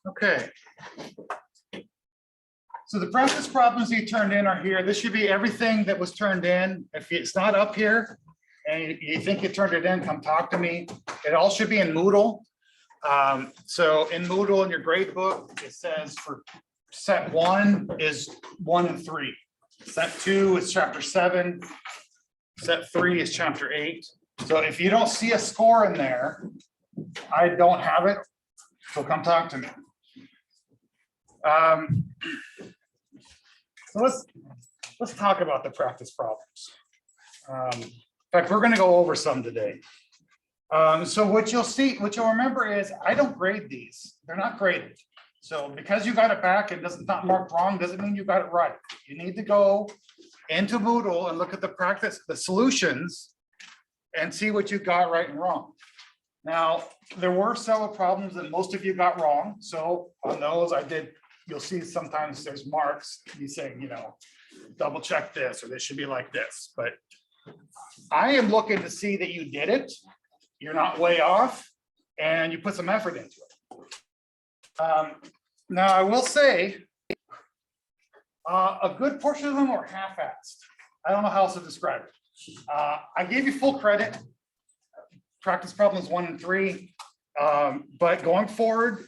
Okay. So the practice problems you turned in are here. This should be everything that was turned in. If it's not up here and you think you turned it in, come talk to me. It all should be in Moodle. So in Moodle in your grade book, it says for set 1 is 1 and 3. Set 2 is chapter 7. Set 3 is chapter 8. So if you don't see a score in there, I don't have it. So come talk to me. So let's talk about the practice problems. In fact, we're going to go over some today. So what you'll remember is I don't grade these. They're not graded. So because you got it back and it's not marked wrong doesn't mean you got it right. You need to go into Moodle and look at the solutions and see what you got right and wrong. Now, there were several problems that most of you got wrong. So on those you'll see sometimes there's marks, you saying, double check this, or this should be like this. But I am looking to see that you did it. You're not way off and you put some effort into it. Now I will say a good portion of them are half-assed. I don't know how else to describe it. I gave you full credit. Practice problems 1 and 3, but going forward,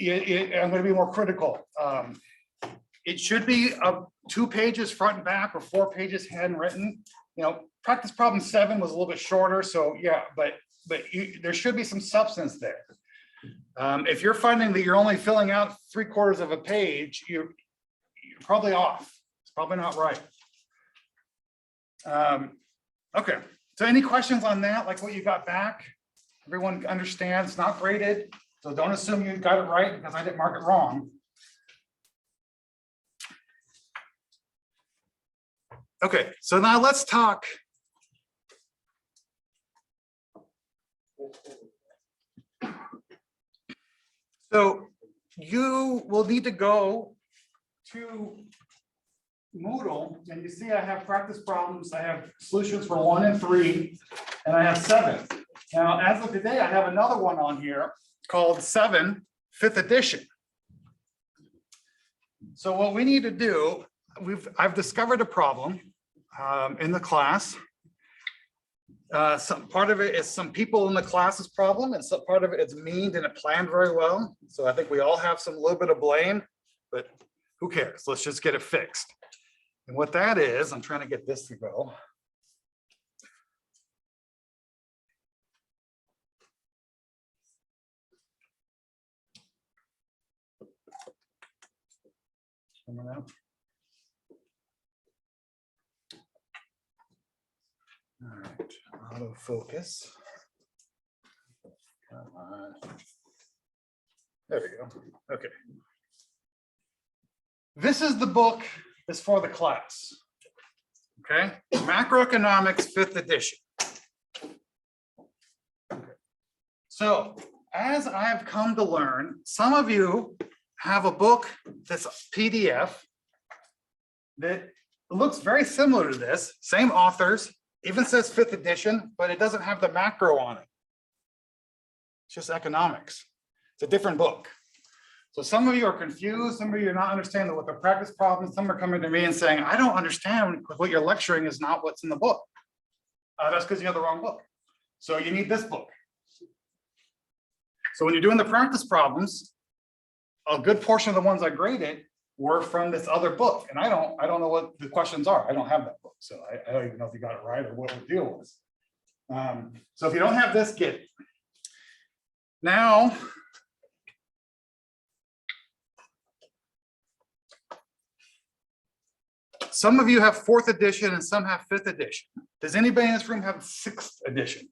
I'm going to be more critical. It should be 2 pages front and back or 4 pages handwritten. Practice problem 7 was a little bit shorter, so yeah, but there should be some substance there. If you're finding that you're only filling out 3/4 of a page, you're probably off. It's probably not right. Okay. So any questions on that, like what you got back? Everyone understands, it's not graded, so don't assume you got it right because I didn't mark it wrong. Okay, so now let's talk. So you will need to go to Moodle, and you see I have practice problems, I have solutions for 1 and 3, and I have 7. Now, as of today, I have another one on here called 7, 5th edition. So what we need to do, I've discovered a problem in the class. Some part of it is some people in the class's problem, and some part of it is me, didn't plan very well. So I think we all have a little bit of blame, but who cares? Let's just get it fixed. And what that is, I'm trying to get this to go. Coming out. All right, autofocus. Come on. There we go. Okay. This is the book that's for the class. Okay, Macroeconomics 5th edition. Okay. So as I've come to learn, some of you have a book that's a PDF that looks very similar to this, same authors, even says 5th edition, but it doesn't have the macro on it. It's just economics. It's a different book. So some of you are confused, some of you are not understanding what the practice problems, some are coming to me and saying, I don't understand what you're lecturing is not what's in the book. That's because you have the wrong book. So you need this book. So when you're doing the practice problems, a good portion of the ones I graded were from this other book. And I don't know what the questions are. I don't have that book. So I don't even know if you got it right or what the deal was. So if you don't have this, get it. Now, some of you have 4th edition and some have 5th edition. Does anybody in this room have 6th edition?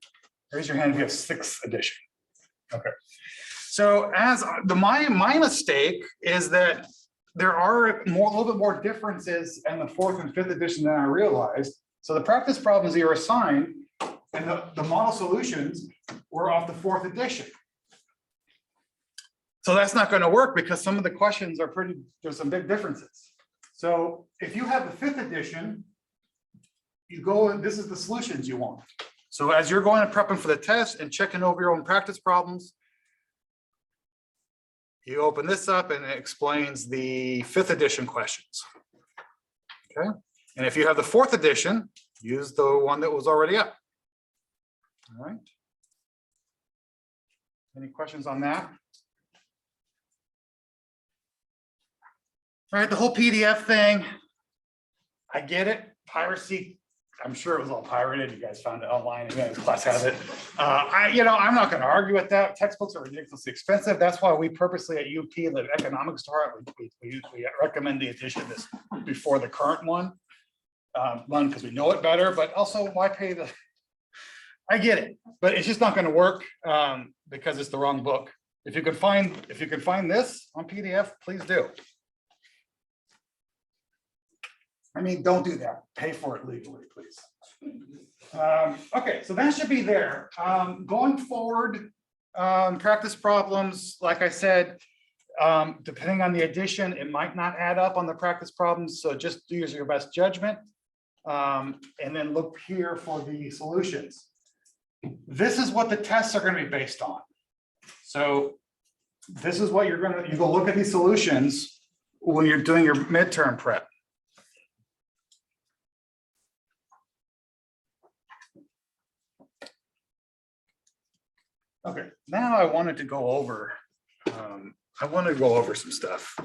Raise your hand if you have 6th edition. Okay. So as my mistake is that there are a little bit more differences in the 4th and 5th edition than I realized. So the practice problems you're assigned and the model solutions were off the 4th edition. So that's not going to work because some of the questions are there's some big differences. So if you have the 5th edition, you go and this is the solutions you want. So as you're going and prepping for the test and checking over your own practice problems, you open this up and it explains the 5th edition questions. Okay, and if you have the 4th edition, use the one that was already up. All right. Any questions on that? All right, the whole PDF thing, I get it. Piracy, I'm sure it was all pirated. You guys found it online, and the class has it. I'm not going to argue with that. Textbooks are ridiculously expensive. That's why we purposely at UP in the economics department, we recommend the edition this before the current one. One, because we know it better, but also why pay the, I get it, but it's just not going to work because it's the wrong book. If you could find this on PDF, please do. I mean, don't do that. Pay for it legally, please. Okay, so that should be there. Going forward, practice problems, like I said, depending on the edition, it might not add up on the practice problems. So just use your best judgment. And then look here for the solutions. This is what the tests are going to be based on. So this is what you go look at these solutions when you're doing your midterm prep. Okay, now I wanted to go over, some stuff.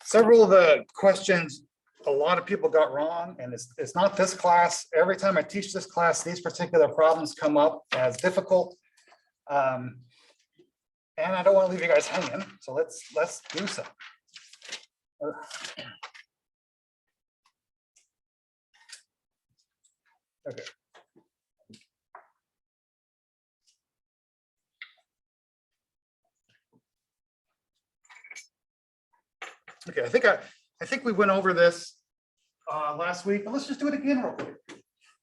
Several of the questions a lot of people got wrong, and it's not this class. Every time I teach this class, these particular problems come up as difficult. And I don't want to leave you guys hanging, so let's do some. Okay. Okay, I think we went over this last week, but let's just do it again real quick.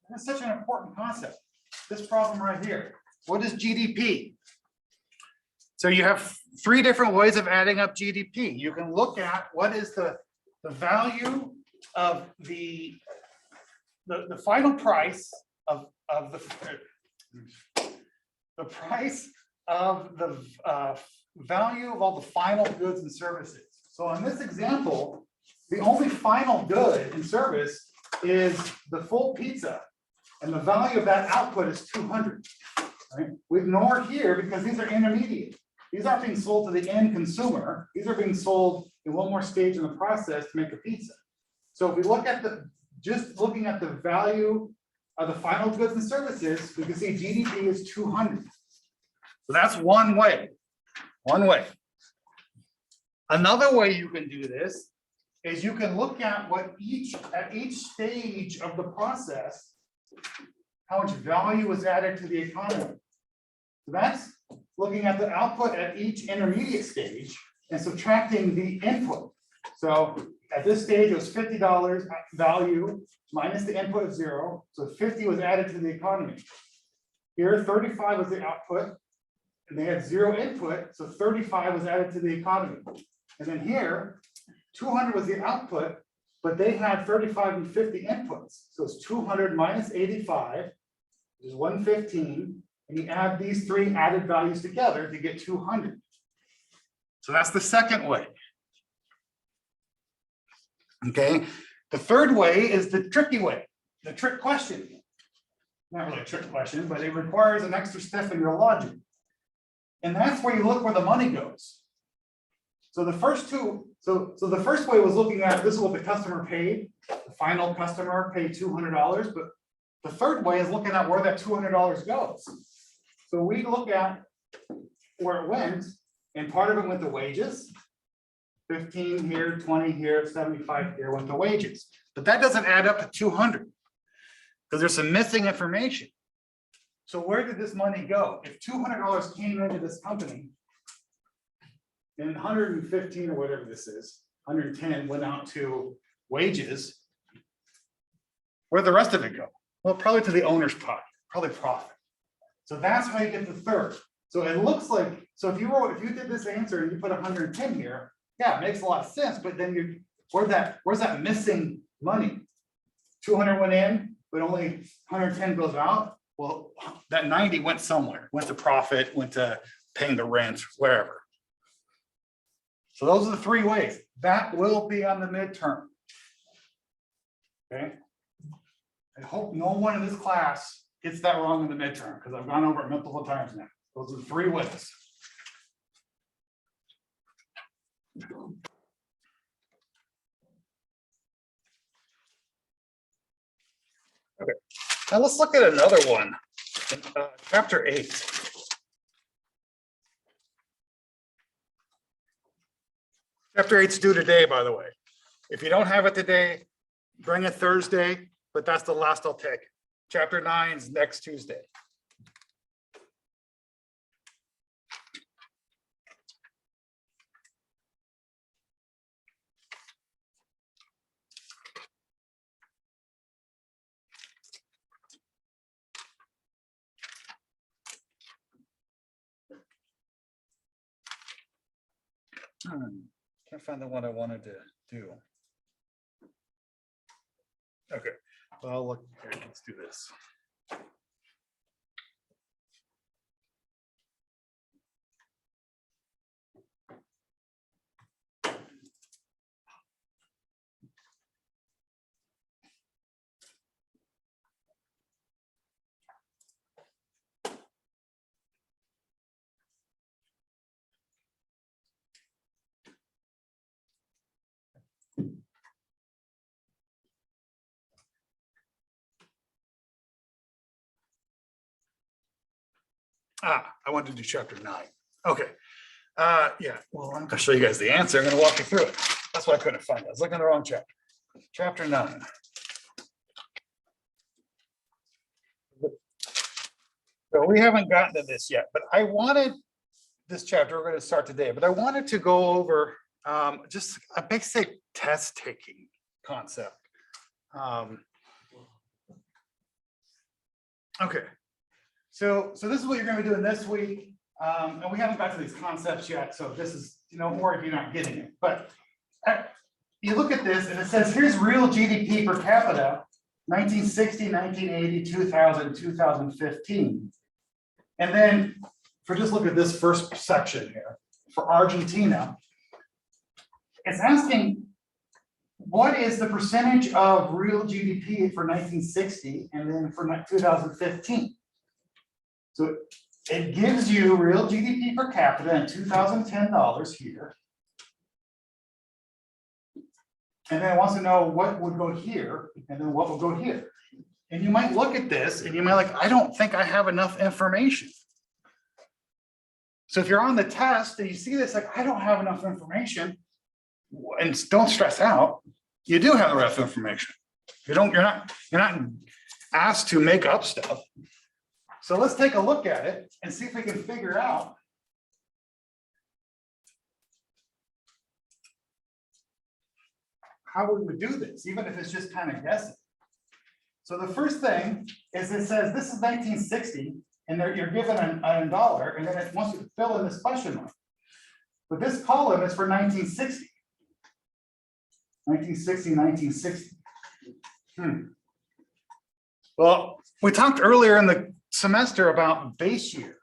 It's such an important concept. This problem right here. What is GDP? So you have 3 different ways of adding up GDP. You can look at what is the value of the final price of the price of the value of all the final goods and services. So in this example, the only final good in service is the full pizza, and the value of that output is 200. Right? We ignore here because these are intermediate. These aren't being sold to the end consumer. These are being sold in one more stage in the process to make a pizza. So if we look at just looking at the value of the final goods and services, we can see GDP is 200. So that's one way. One way. Another way you can do this is you can look at what at each stage of the process, how much value was added to the economy. So that's looking at the output at each intermediate stage and subtracting the input. So at this stage, it was $50 value minus the input of 0. So 50 was added to the economy. Here, 35 was the output, and they had 0 input, so 35 was added to the economy. And then here, 200 was the output, but they had 35 and 50 inputs. So it's 200 minus 85, which is 115. And you add these 3 added values together to get 200. So that's the second way. Okay. The third way is the tricky way, the trick question. Not really a trick question, but it requires an extra step in your logic. And that's where you look where the money goes. So the first two, so the first way was looking at this is what the customer paid. The final customer paid $200, but the third way is looking at where that $200 goes. So we look at where it went, and part of it went to wages. 15 here, 20 here, 75 here went to wages. But that doesn't add up to 200 because there's some missing information. So where did this money go? If $200 came into this company, and 115 or whatever this is, 110 went out to wages, where'd the rest of it go? Well, probably to the owner's pocket, probably profit. So that's how you get the third. So it looks like, so if you did this answer and you put 110 here, yeah, it makes a lot of sense, but then where's that missing money? 200 went in, but only 110 goes out. Well, that 90 went somewhere, went to profit, went to paying the rent, wherever. So those are the three ways. That will be on the midterm. Okay. I hope no one in this class gets that wrong in the midterm, because I've gone over it multiple times now. Those are the three ways. Okay, now let's look at another one. Chapter 8. Chapter 8's due today, by the way. If you don't have it today, bring it Thursday, but that's the last I'll take. Chapter 9 is next Tuesday. Can't find the one I wanted to do. Okay, well, look here, let's do this. I wanted to do chapter 9. Okay. Yeah, well, I'm gonna show you guys the answer. I'm gonna walk you through it. That's why I couldn't find it. I was looking at the wrong chapter. Chapter 9. So we haven't gotten to this yet, but I wanted this chapter, we're going to start today, but I wanted to go over just a basic test taking concept. Okay. So this is what you're going to be doing this week. And we haven't got to these concepts yet. So this is, or if you're not getting it, but you look at this and it says, here's real GDP per capita, 1960, 1980, 2000, 2015. And then for just look at this first section here, for Argentina, it's asking, what is the percentage of real GDP for 1960 and then for 2015? So it gives you real GDP per capita in 2010 dollars here. And then it wants to know what would go here and then what will go here. And you might look at this and you might like, I don't think I have enough information. So if you're on the test and you see this, like, I don't have enough information, and don't stress out, you do have enough information. You're not asked to make up stuff. So let's take a look at it and see if we can figure out how we would do this, even if it's just kind of guessing. So the first thing is it says this is 1960, and you're given a dollar, and then it wants you to fill in this question mark. But this column is for 1960. 1960, 1960. Well, we talked earlier in the semester about base year.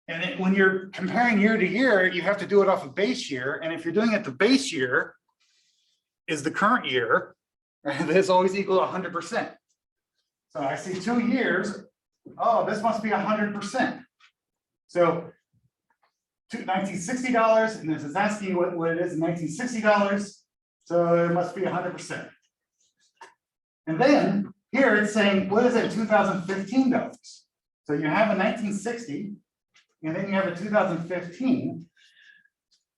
And when you're comparing year to year, you have to do it off of base year. And if you're doing it the base year is the current year, right? It's always equal to 100%. So I see 2 years. Oh, this must be 100%. So $1960, and this is asking what it is in $1960. So it must be 100%. And then here it's saying, what is it, 2015 dollars? So you have a 1960, and then you have a 2015.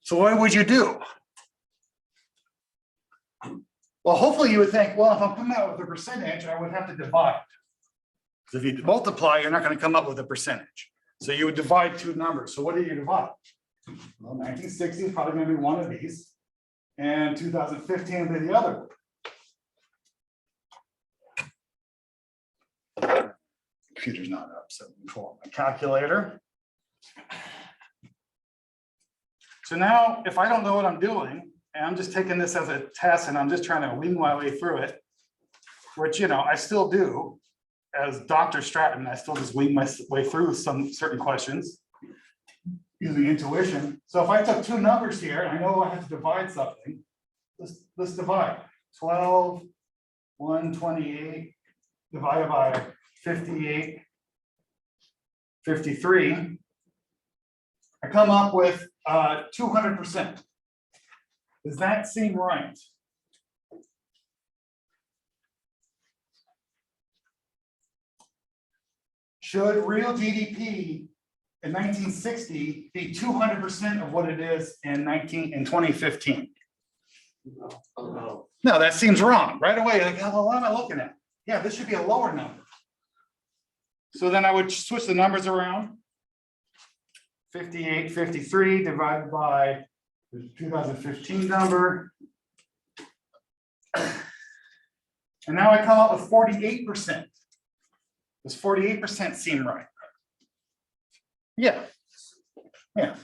So what would you do? Well, hopefully you would think, well, if I'm coming out with a percentage, I would have to divide. Because if you multiply, you're not going to come up with a percentage. So you would divide two numbers. So what do you divide? Well, 1960 is probably going to be one of these. And 2015 will be the other one. Computer's not up, so let me pull up my calculator. So now, if I don't know what I'm doing, and I'm just taking this as a test and I'm just trying to wing my way through it, which, I still do as Dr. Stratton, I still just wing my way through some certain questions. using intuition. So if I took two numbers here, and I know I have to divide something, let's divide 12, 128 divided by 58, 53. I come up with 200%. Does that seem right? Should real GDP in 1960 be 200% of what it is in 2015? No, that seems wrong. Right away, like, oh, what am I looking at? Yeah, this should be a lower number. So then I would switch the numbers around. 58, 53 divided by the 2015 number. And now I come up with 48%. Does 48% seem right? Yeah. Yeah.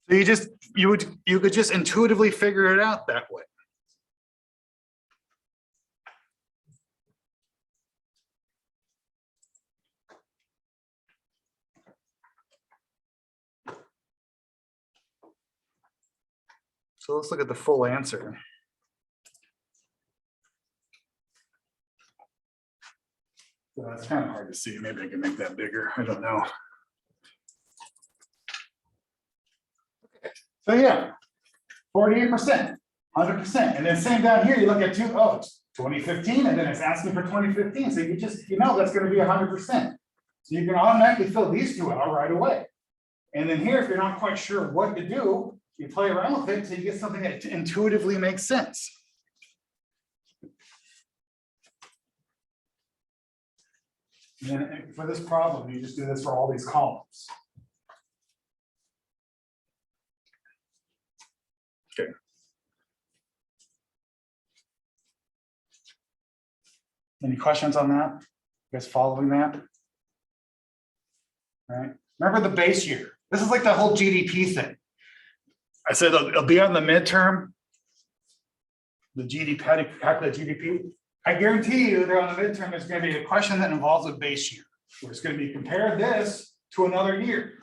So you could just intuitively figure it out that way. So let's look at the full answer. So that's kind of hard to see. Maybe I can make that bigger. I don't know. Okay. So yeah, 48%, 100%. And then same down here, you look at it's 2015, and then it's asking for 2015. So you just, that's going to be 100%. So you can automatically fill these two out right away. And then here, if you're not quite sure what to do, you play around with it until you get something that intuitively makes sense. And then for this problem, you just do this for all these columns. Okay. Any questions on that? You guys following that? All right. Remember the base year. This is like the whole GDP thing. I said it'll be on the midterm. The GDP, how to calculate GDP. I guarantee you that on the midterm, there's going to be a question that involves a base year, where it's going to be compare this to another year.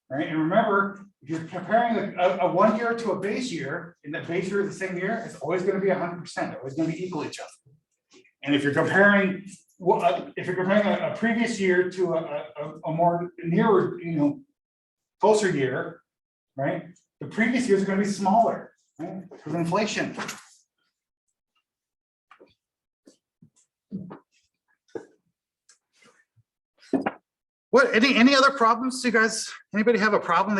Right? And remember, if you're comparing a 1 year to a base year, and the base year is the same year, it's always going to be 100%. They're always going to be equal to each other. And if you're comparing a previous year to a more nearer, closer year, right? The previous years are going to be smaller, right? Because of inflation. What, any other problems? You guys, anybody have a problem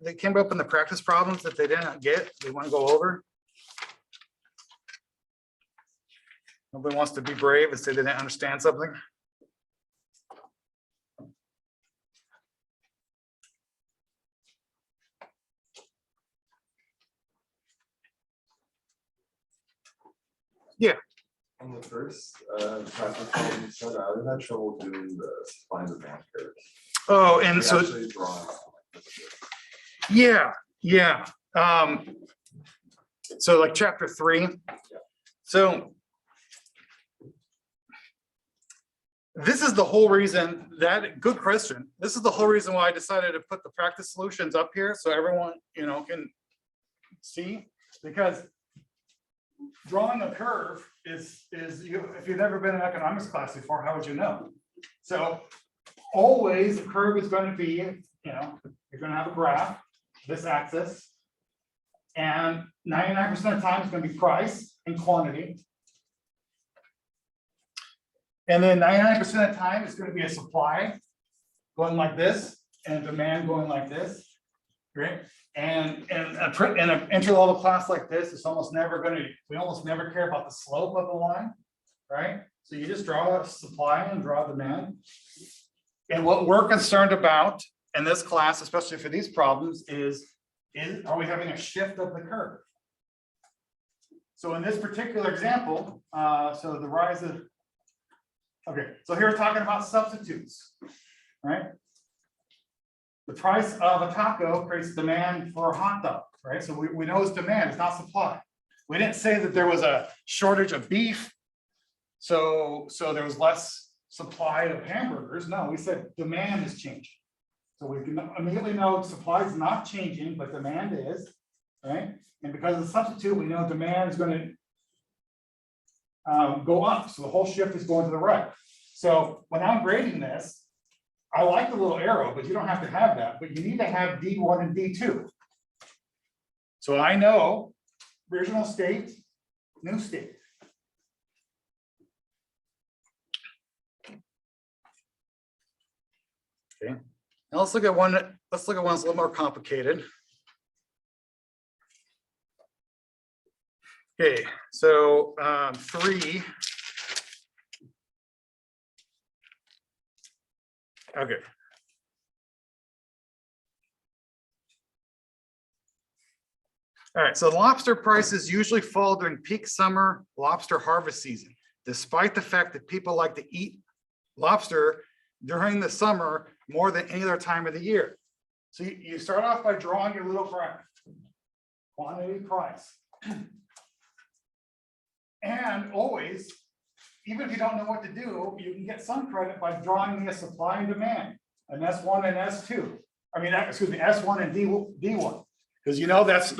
they came up in the practice problems that they didn't get, they want to go over? Nobody wants to be brave and say they didn't understand something? Yeah. On the first practice problem you said, I had trouble doing the supply and demand curves. Oh, and so yeah. So like chapter 3. Yeah. So this is the whole reason good question. This is the whole reason why I decided to put the practice solutions up here so everyone can see, because drawing a curve is if you've never been in economics class before, how would you know? So always the curve is going to be, you're going to have a graph, this axis, and 99% of the time it's going to be price and quantity. And then 99% of the time it's going to be a supply going like this and demand going like this, right? And in an entry level class like this, it's almost never we almost never care about the slope of the line, right? So you just draw a supply and draw demand. And what we're concerned about in this class, especially for these problems, is are we having a shift of the curve? So in this particular example, so the rise of, okay, so here we're talking about substitutes, right? The price of a taco creates demand for a hot dog, right? So we know it's demand, it's not supply. We didn't say that there was a shortage of beef, so there was less supply of hamburgers. No, we said demand is changing. So we can immediately know supply is not changing, but demand is, right? And because of the substitute, we know demand is going to go up. So the whole shift is going to the right. So when I'm grading this, I like the little arrow, but you don't have to have that, but you need to have D1 and D2. So I know original state, new state. Okay, now let's look at one. Let's look at one that's a little more complicated. Okay, so 3. Okay. All right, so lobster prices usually fall during peak summer lobster harvest season, despite the fact that people like to eat lobster during the summer more than any other time of the year. So you start off by drawing your little graph, quantity price. And always, even if you don't know what to do, you can get some credit by drawing the supply and demand, an S1 and S2. I mean, excuse me, S1 and D1, because you know that's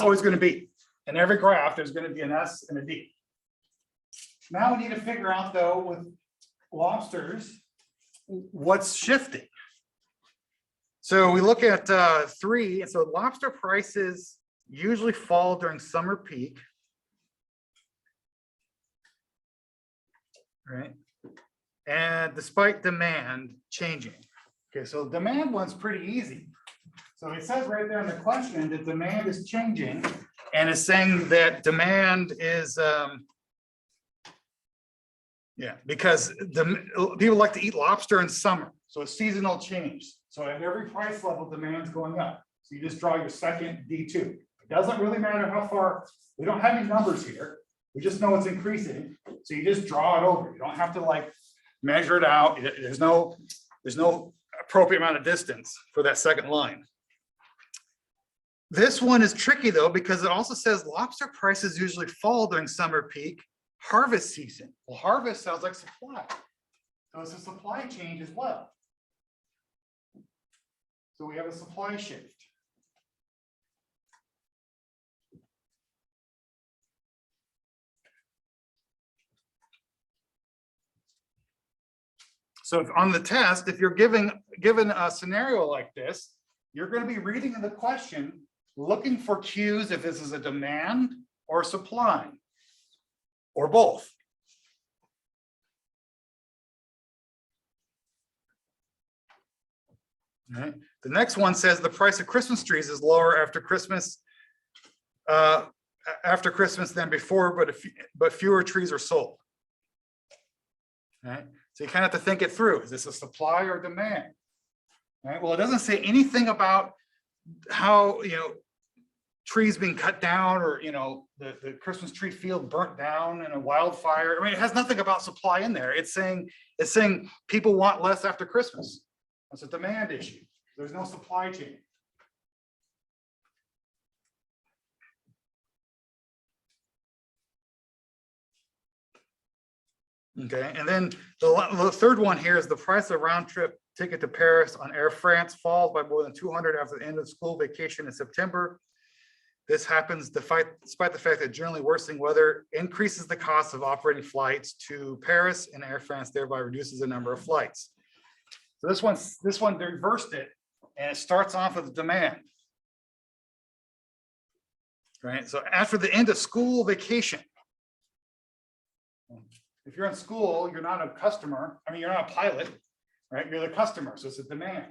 always going to be in every graph. There's going to be an S and a D. Now we need to figure out though with lobsters what's shifting. So we look at 3, and so lobster prices usually fall during summer peak. Right, and despite demand changing. Okay, so demand one's pretty easy. So it says right there in the question that demand is changing, and it's saying that demand is because the people like to eat lobster in summer, so it's seasonal change. So at every price level, demand's going up. So you just draw your second D2. It doesn't really matter how far. We don't have any numbers here. We just know it's increasing, so you just draw it over. You don't have to like measure it out. There's no appropriate amount of distance for that second line. This one is tricky though, because it also says lobster prices usually fall during summer peak harvest season. Well, harvest sounds like supply. So it's a supply change as well. So we have a supply shift. So if on the test, if you're given a scenario like this, you're going to be reading the question, looking for cues if this is a demand or supply, or both. All right. The next one says the price of Christmas trees is lower after Christmas than before, but fewer trees are sold. All right. So you kind of have to think it through. Is this a supply or demand? Right. Well, it doesn't say anything about how, trees being cut down, or, the Christmas tree field burnt down in a wildfire. I mean, it has nothing about supply in there. It's saying people want less after Christmas. That's a demand issue. There's no supply chain. Okay, and then the third one here is the price of round trip ticket to Paris on Air France falls by more than 200 after the end of school vacation in September. This happens despite the fact that generally worsening weather increases the cost of operating flights to Paris, and Air France thereby reduces the number of flights. So this one they reversed it, and it starts off with demand. Right. So after the end of school vacation. If you're in school, you're not a customer. I mean, you're not a pilot, right? You're the customer, so it's a demand.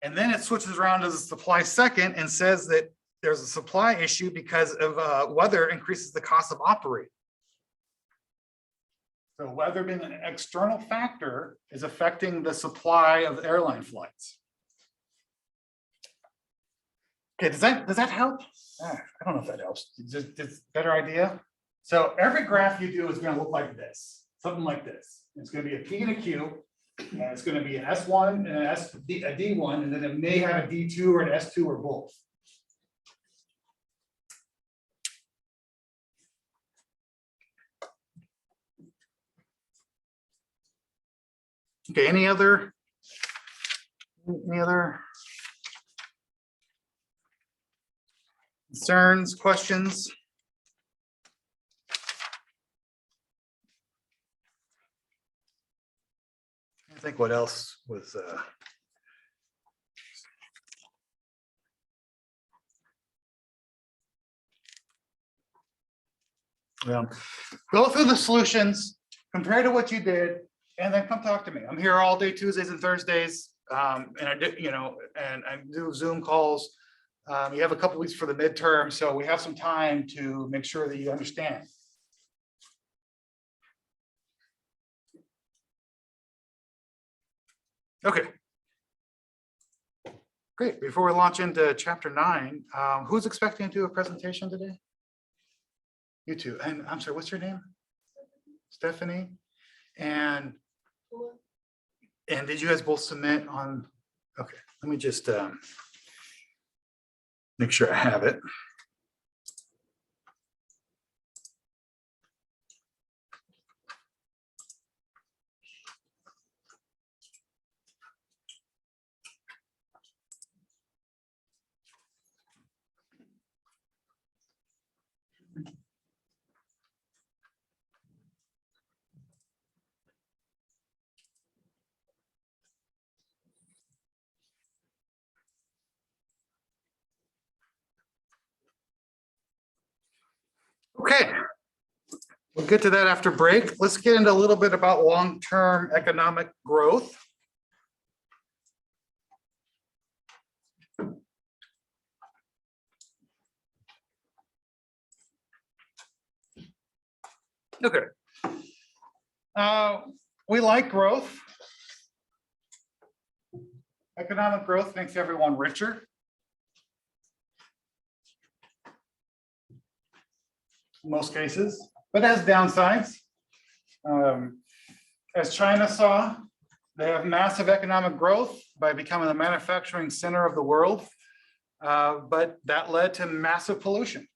And then it switches around to the supply second and says that there's a supply issue because of weather increases the cost of operating. So weather being an external factor is affecting the supply of airline flights. Okay, does that help? I don't know if that helps. Just better idea. So every graph you do is going to look like this, something like this. It's going to be a P and a Q, and it's going to be an S1 and a D1, and then it may have a D2 or an S2 or both. Okay, any other concerns, questions? I think what else was go through the solutions, compare to what you did, and then come talk to me. I'm here all day Tuesdays and Thursdays, and I do Zoom calls. You have a couple weeks for the midterm, so we have some time to make sure that you understand. Okay. Great. Before we launch into chapter 9, who's expecting to do a presentation today? You two. And I'm sorry, what's your name? Stephanie. And did you guys both submit on? Okay, let me just make sure I have it. Okay, we'll get to that after break. Let's get into a little bit about long-term economic growth. Okay. We like growth. Economic growth makes everyone richer. In most cases, but has downsides. As China saw, they have massive economic growth by becoming the manufacturing center of the world, but that led to massive pollution.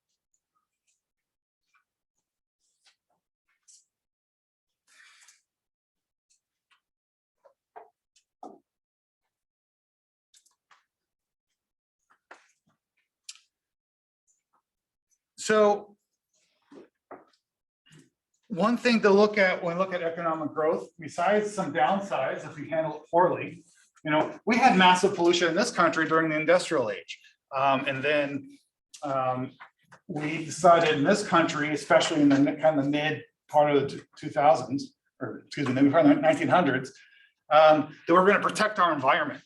So one thing to look at when we look at economic growth, besides some downsides if we handle it poorly, we had massive pollution in this country during the industrial age. And then we decided in this country, especially in the kind of the mid part of the 2000s, or excuse me, maybe part of the 1900s, that we're going to protect our environment.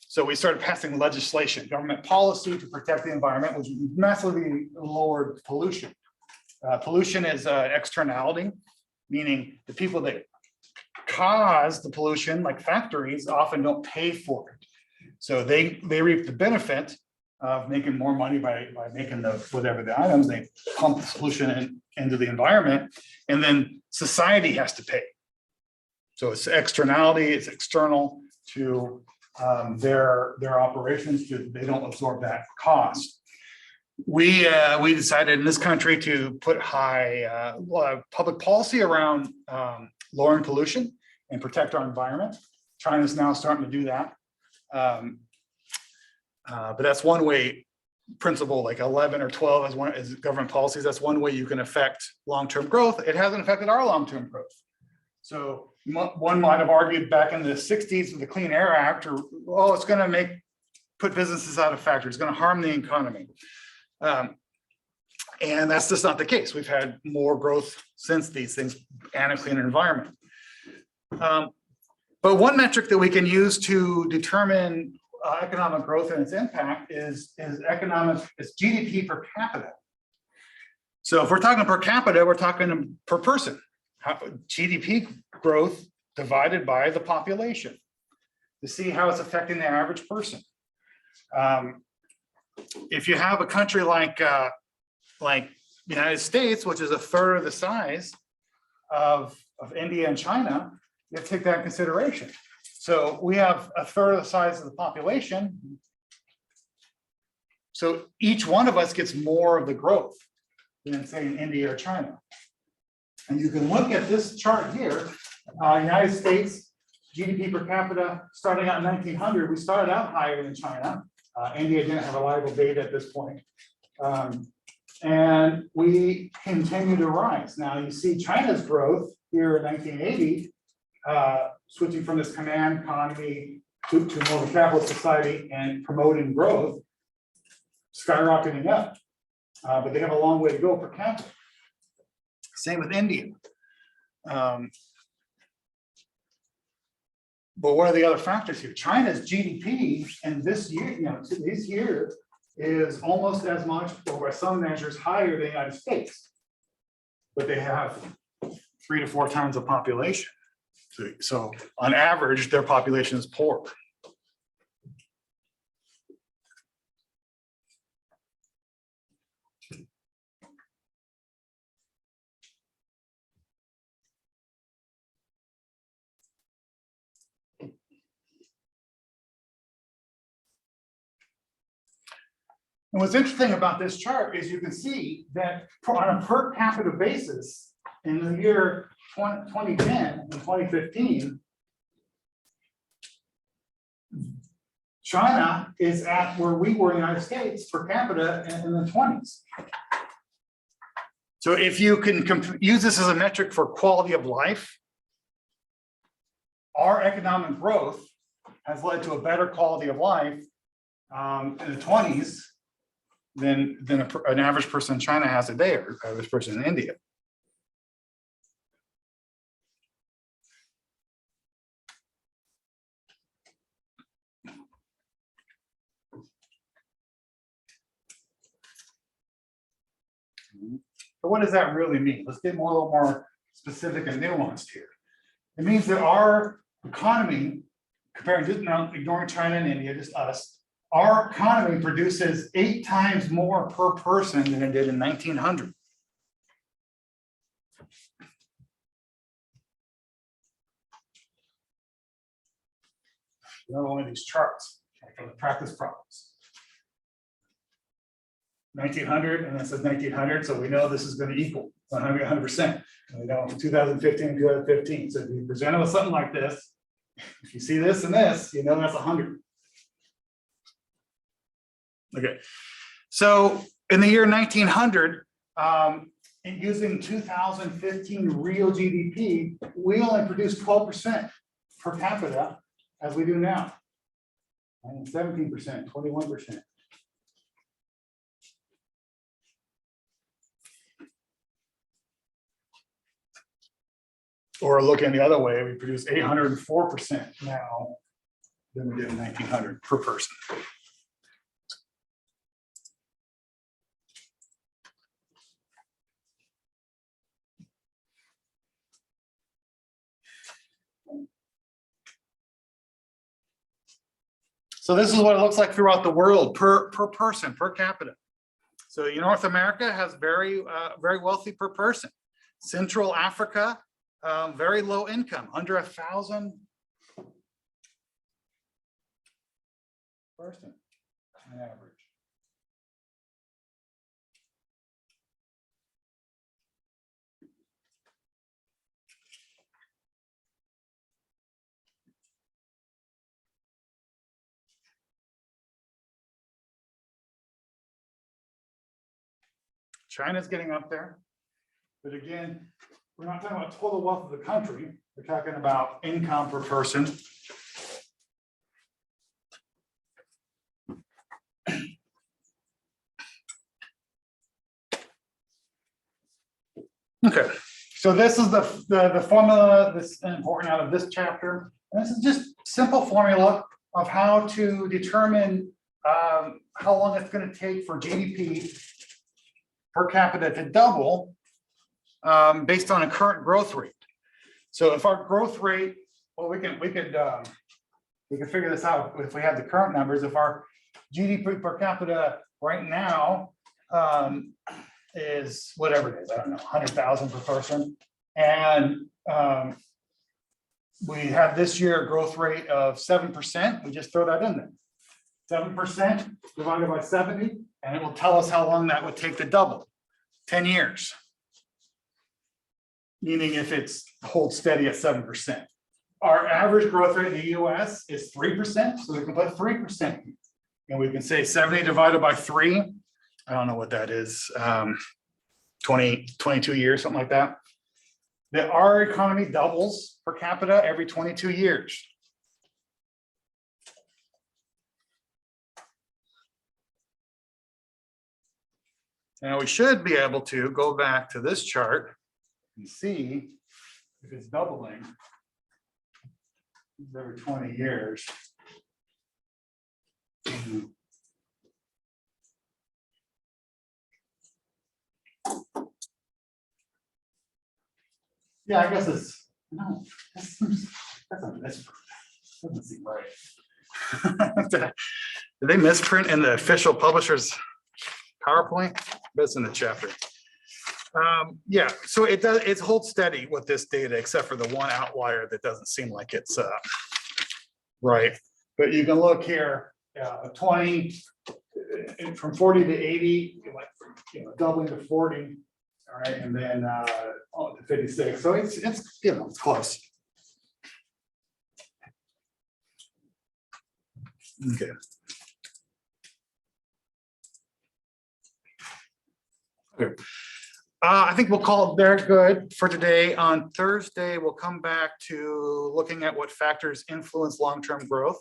So we started passing legislation, government policy to protect the environment, which massively lowered pollution. Pollution is an externality, meaning the people that cause the pollution, like factories, often don't pay for it. So they reap the benefit of making more money by making whatever the items, they pump the pollution into the environment, and then society has to pay. So it's externality, it's external to their operations, they don't absorb that cost. We decided in this country to put high public policy around lowering pollution and protect our environment. China's now starting to do that. But that's one way, principle like 11 or 12 as government policies, that's one way you can affect long-term growth. It hasn't affected our long-term growth. So one might have argued back in the 60s with the Clean Air Act, or, oh, it's going to put businesses out of factories, it's going to harm the economy. And that's just not the case. We've had more growth since these things and a cleaner environment. But one metric that we can use to determine economic growth and its impact is GDP per capita. So if we're talking per capita, we're talking per person. GDP growth divided by the population to see how it's affecting the average person. If you have a country like the United States, which is a third of the size of India and China, you have to take that in consideration. So we have a third of the size of the population. So each one of us gets more of the growth than, say, in India or China. And you can look at this chart here, United States GDP per capita, starting out in 1900, we started out higher than China. India didn't have reliable data at this point. And we continue to rise. Now you see China's growth here in 1980, switching from this command economy to more of a capitalist society and promoting growth, skyrocketing up. But they have a long way to go per capita. Same with India. But what are the other factors here? China's GDP in this year, this year is almost as much, or by some measures, higher than the United States. But they have 3 to 4 times the population. So on average, their population is poor. And what's interesting about this chart is you can see that on a per capita basis in the year 2010 and 2015, China is at where we were in the United States per capita in the 20s. So if you can use this as a metric for quality of life, our economic growth has led to a better quality of life in the 20s than an average person in China has today, or average person in India. So what does that really mean? Let's get a little more specific and nuanced here. It means that our economy, comparing just now, ignoring China and India, just us, our economy produces 8 times more per person than it did in 1900. Another one of these charts for the practice problems. 1900, and that says 1900, so we know this is going to equal 100%. And we know from 2015 to 2015. So if you present it with something like this, if you see this and this, you know that's 100. Okay, so in the year 1900, using 2015 real GDP, we only produced 12% per capita as we do now, and 17%, 21%. Or looking the other way, we produce 804% now than we did in 1900 per person. So this is what it looks like throughout the world per person, per capita. So North America has very wealthy per person. Central Africa, very low income, under 1,000 person on average. China's getting up there, but again, we're not talking about total wealth of the country. We're talking about income per person. Okay, so this is the formula that's important out of this chapter. And this is just simple formula of how to determine how long it's going to take for GDP per capita to double based on a current growth rate. So if our growth rate, well, we could figure this out if we have the current numbers. If our GDP per capita right now is whatever it is, I don't know, 100,000 per person, and we have this year a growth rate of 7%. We just throw that in there. 7% divided by 70, and it will tell us how long that would take to double. 10 years. Meaning if it's holds steady at 7%. our average growth rate in the US is 3%, so we can put 3%. And we can say 70 divided by 3. I don't know what that is. 22 years, something like that. That our economy doubles per capita every 22 years. Now we should be able to go back to this chart and see if it's doubling every 20 years. Yeah, I guess it's, no, that's a misprint. Doesn't seem right. Did they misprint in the official publisher's PowerPoint? That's in the chapter. Yeah, so it does, it holds steady with this data, except for the one outlier that doesn't seem like it's right. But you can look here, 20, from 40 to 80, it went from, doubling to 40. All right, and then to 56. So it's it's close. Okay. Okay. I think we'll call it there good for today. On Thursday, we'll come back to looking at what factors influence long-term growth.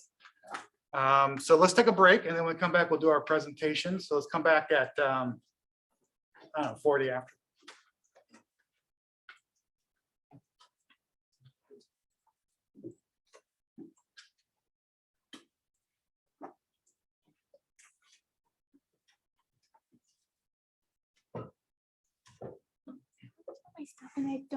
So let's take a break, and then when we come back, we'll do our presentation. So let's come back at 40 after. And I don't